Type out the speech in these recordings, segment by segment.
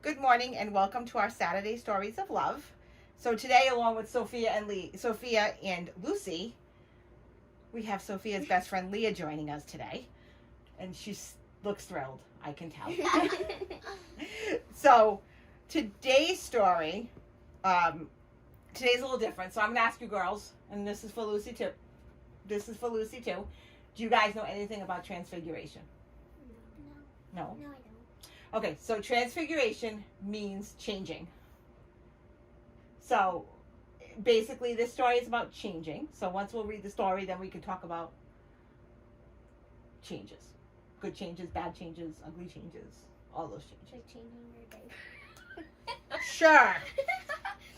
Good morning and welcome to our Saturday Stories of Love. So today, along with Sophia and Lucy, we have Sophia's best friend Leah joining us today, and she looks thrilled. I can tell. So today's story, today's a little different. So I'm gonna ask you girls, and this is for Lucy too. Do you guys know anything about transfiguration? No. No. No, I don't. Okay, so transfiguration means changing. So basically this story is about changing. So once we'll read the story, then we can talk about changes. Good changes, bad changes, ugly changes, all those changes. Like changing your diaper. Sure.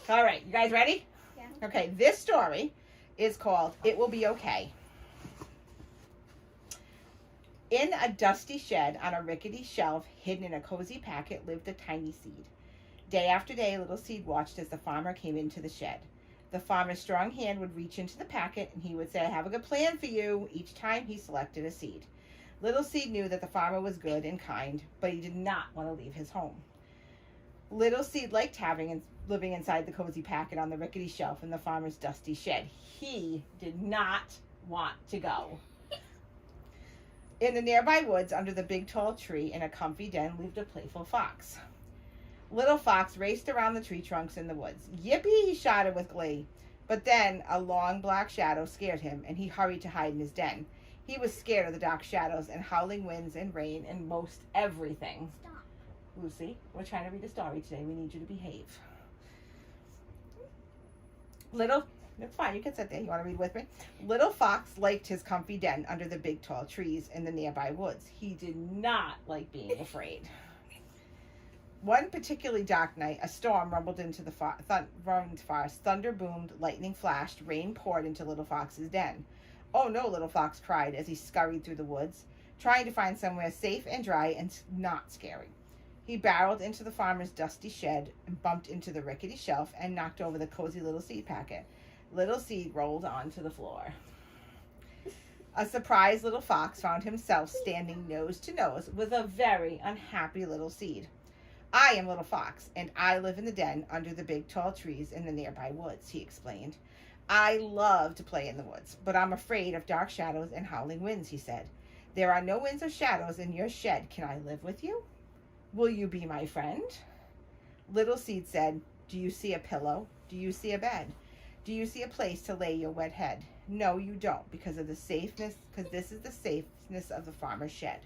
All right, you guys ready? Yeah. Okay, this story is called It Will Be Okay. In a dusty shed on a rickety shelf hidden in a cozy packet lived a tiny seed. Day after day, little seed watched as the farmer came into the shed. The farmer's strong hand would reach into the packet and he would say, "I have a good plan for you," each time he selected a seed. Little seed knew that the farmer was good and kind, but he did not want to leave his home. Little seed liked living inside the cozy packet on the rickety shelf in the farmer's dusty shed. He did not want to go. In the nearby woods, under the big tall tree, in a comfy den, lived a playful fox. Little Fox raced around the tree trunks in the woods. "Yippee!" he shouted with glee. But then a long black shadow scared him, and he hurried to hide in his den. He was scared of the dark shadows and howling winds and rain and most everything. Stop. Lucy, we're trying to read a story today. We need you to behave. That's fine, you can sit there. You want to read with me? Little Fox liked his comfy den under the big tall trees in the nearby woods. He did not like being afraid. One particularly dark night, a storm rumbled into the forest. Thunder boomed, lightning flashed, rain poured into Little Fox's den. "Oh no," Little Fox cried as he scurried through the woods, trying to find somewhere safe and dry and not scary. He barreled into the farmer's dusty shed and bumped into the rickety shelf and knocked over the cozy little seed packet. Little seed rolled onto the floor. A surprised Little Fox found himself standing nose to nose with a very unhappy little seed. "I am Little Fox, and I live in the den under the big tall trees in the nearby woods," he explained. "I love to play in the woods, but I'm afraid of dark shadows and howling winds," he said. "There are no winds or shadows in your shed. Can I live with you? Will you be my friend?" Little Seed said, "Do you see a pillow? Do you see a bed? Do you see a place to lay your wet head? No, you don't, because this is the safeness of the farmer's shed."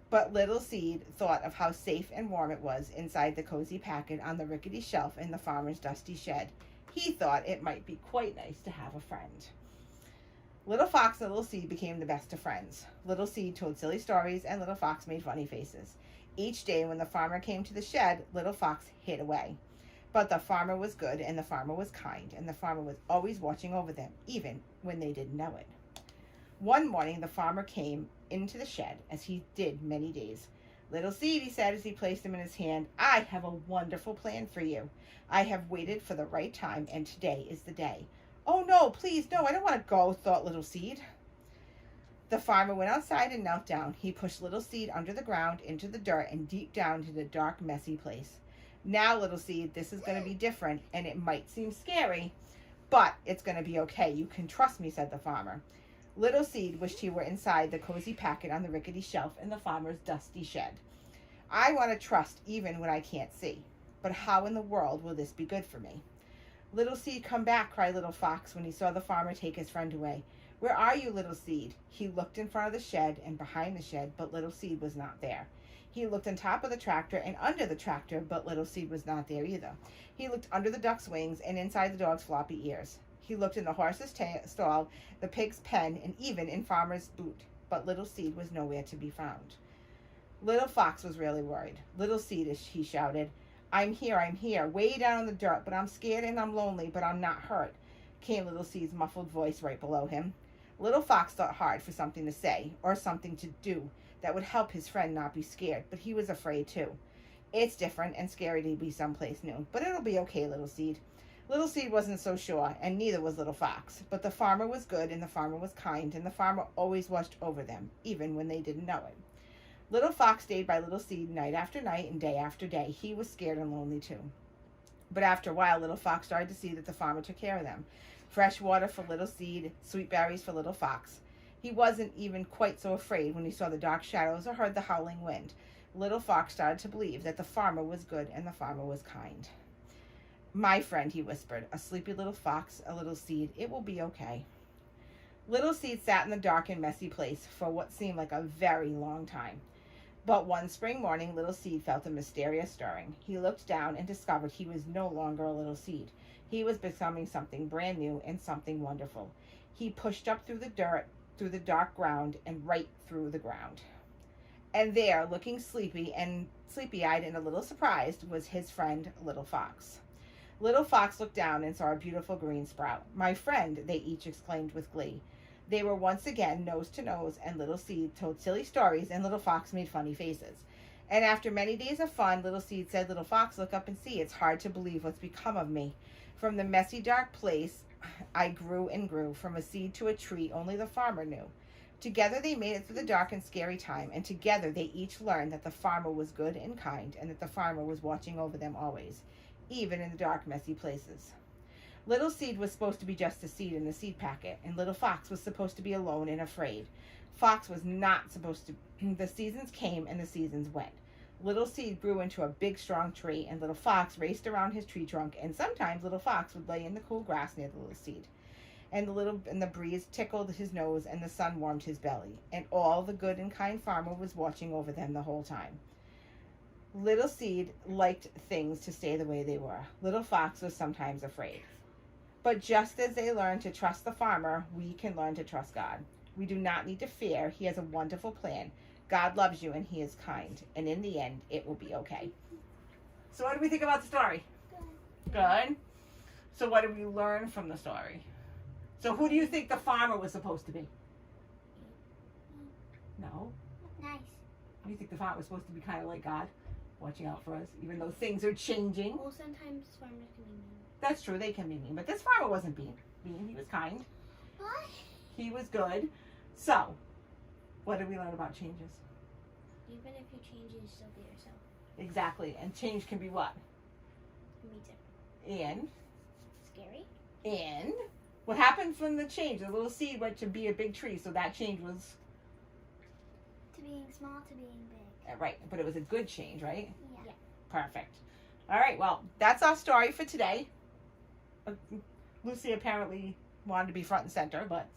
But Little Seed thought of how safe and warm it was inside the cozy packet on the rickety shelf in the farmer's dusty shed. He thought it might be quite nice to have a friend. Little Fox and Little Seed became the best of friends. Little Seed told silly stories and Little Fox made funny faces. Each day when the farmer came to the shed, Little Fox hid away. But the farmer was good and the farmer was kind, and the farmer was always watching over them, even when they didn't know it. One morning the farmer came into the shed, as he did many days. "Little Seed," he said as he placed him in his hand, "I have a wonderful plan for you. I have waited for the right time, and today is the day." "Oh no, please, no, I don't want to go," thought Little Seed. The farmer went outside and knelt down. He pushed Little Seed under the ground, into the dirt, and deep down into the dark, messy place. "Now, Little Seed, this is going to be different, and it might seem scary, but it's going to be okay. You can trust me," said the farmer. Little Seed wished he were inside the cozy packet on the rickety shelf in the farmer's dusty shed. "I want to trust even when I can't see. But how in the world will this be good for me?" "Little Seed, come back," cried Little Fox when he saw the farmer take his friend away. "Where are you, Little Seed?" He looked in front of the shed and behind the shed, but Little Seed was not there. He looked on top of the tractor and under the tractor, but Little Seed was not there either. He looked under the duck's wings and inside the dog's floppy ears. He looked in the horse's stall, the pig's pen, and even in Farmer's boot, but Little Seed was nowhere to be found. Little Fox was really worried. "Little Seed," he shouted, I'm here, way down in the dirt, but I'm scared and I'm lonely, but I'm not hurt," came Little Seed's muffled voice right below him. Little Fox thought hard for something to say, or something to do, that would help his friend not be scared, but he was afraid too. "It's different and scary to be someplace new, but it'll be okay, Little Seed." Little Seed wasn't so sure, and neither was Little Fox, but the farmer was good and the farmer was kind, and the farmer always watched over them, even when they didn't know it. Little Fox stayed by Little Seed night after night and day after day. He was scared and lonely too. But after a while, Little Fox started to see that the farmer took care of them. Fresh water for Little Seed, sweet berries for Little Fox. He wasn't even quite so afraid when he saw the dark shadows or heard the howling wind. Little Fox started to believe that the farmer was good and the farmer was kind. My friend, he whispered, a sleepy little fox, a Little Seed, it will be okay. Little Seed sat in the dark and messy place for what seemed like a very long time. But one spring morning, Little Seed felt a mysterious stirring. He looked down and discovered he was no longer a little seed. He was becoming something brand new and something wonderful. He pushed up through the dirt, through the dark ground, and right through the ground. And there, looking sleepy-eyed and a little surprised, was his friend, Little Fox. Little Fox looked down and saw a beautiful green sprout. My friend, they each exclaimed with glee. They were once again nose to nose, and Little Seed told silly stories, and Little Fox made funny faces. And after many days of fun, Little Seed said, Little Fox, look up and see. It's hard to believe what's become of me. From the messy, dark place, I grew and grew. From a seed to a tree, only the farmer knew. Together they made it through the dark and scary time, and together they each learned that the farmer was good and kind, and that the farmer was watching over them always, even in the dark, messy places. Little Seed was supposed to be just a seed in the seed packet, and Little Fox was supposed to be alone and afraid. Fox was not supposed to. The seasons came and the seasons went. Little Seed grew into a big, strong tree, and Little Fox raced around his tree trunk, and sometimes Little Fox would lay in the cool grass near the Little Seed. And the breeze tickled his nose, and the sun warmed his belly, and all the good and kind farmer was watching over them the whole time. Little Seed liked things to stay the way they were. Little Fox was sometimes afraid. But just as they learned to trust the farmer, we can learn to trust God. We do not need to fear. He has a wonderful plan. God loves you and he is kind. And in the end, it will be okay. So what do we think about the story? Good. So what did we learn from the story? So who do you think the farmer was supposed to be? No? Nice. You think the farmer was supposed to be kind of like God, watching out for us, even though things are changing? Well, sometimes farmers can be mean. That's true, they can be mean. But this farmer wasn't mean. He was kind. What? He was good. So, what did we learn about changes? Even if you change, you still be yourself. Exactly. And change can be what? It can be different. And? Scary. And? What happened from the change? The little seed went to be a big tree, so that change was... To being small to being big. Right, but it was a good change, right? Yeah. Perfect. All right, well, that's our story for today. Lucy apparently wanted to be front and center, but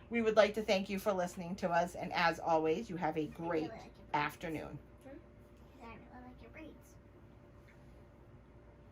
we would like to thank you for listening to us. And as always, you have a great afternoon.